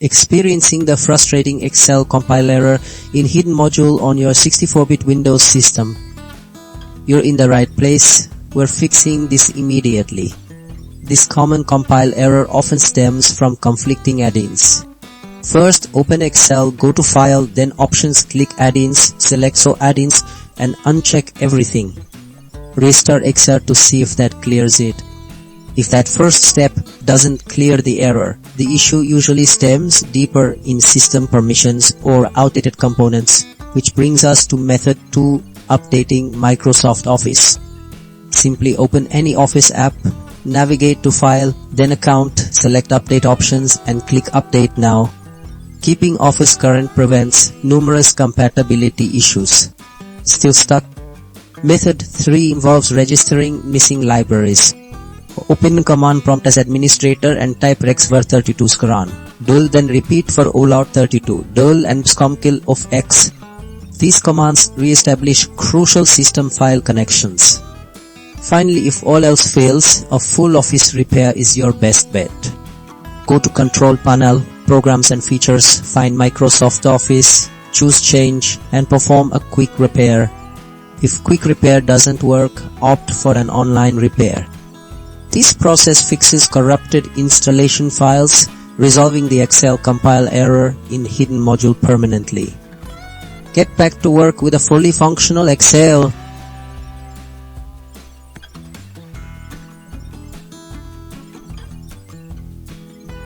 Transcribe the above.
Experiencing the frustrating Excel compile error in hidden module on your 64-bit Windows system? You're in the right place. We're fixing this immediately. This common compile error often stems from conflicting add-ins. First, open Excel, go to File, then Options, click Add-ins, select Show Add-ins, and uncheck everything. Restart Excel to see if that clears it. If that first step doesn't clear the error, the issue usually stems deeper in system permissions or outdated components, which brings us to Method 2, updating Microsoft Office. Simply open any Office app, navigate to File, then Account, select Update Options, and click Update Now. Keeping Office current prevents numerous compatibility issues. Still stuck? Method 3 involves registering missing libraries. Open command prompt as administrator and type rexvar32 scaran. Dul, then repeat for ollout32, dul and scomkill of x. These commands re-establish crucial system file connections. Finally, if all else fails, a full Office repair is your best bet. Go to Control Panel, Programs and Features, find Microsoft Office, choose Change, and perform a quick repair. If quick repair doesn't work, opt for an online repair. This process fixes corrupted installation files, resolving the Excel compile error in hidden module permanently. Get back to work with a fully functional Excel.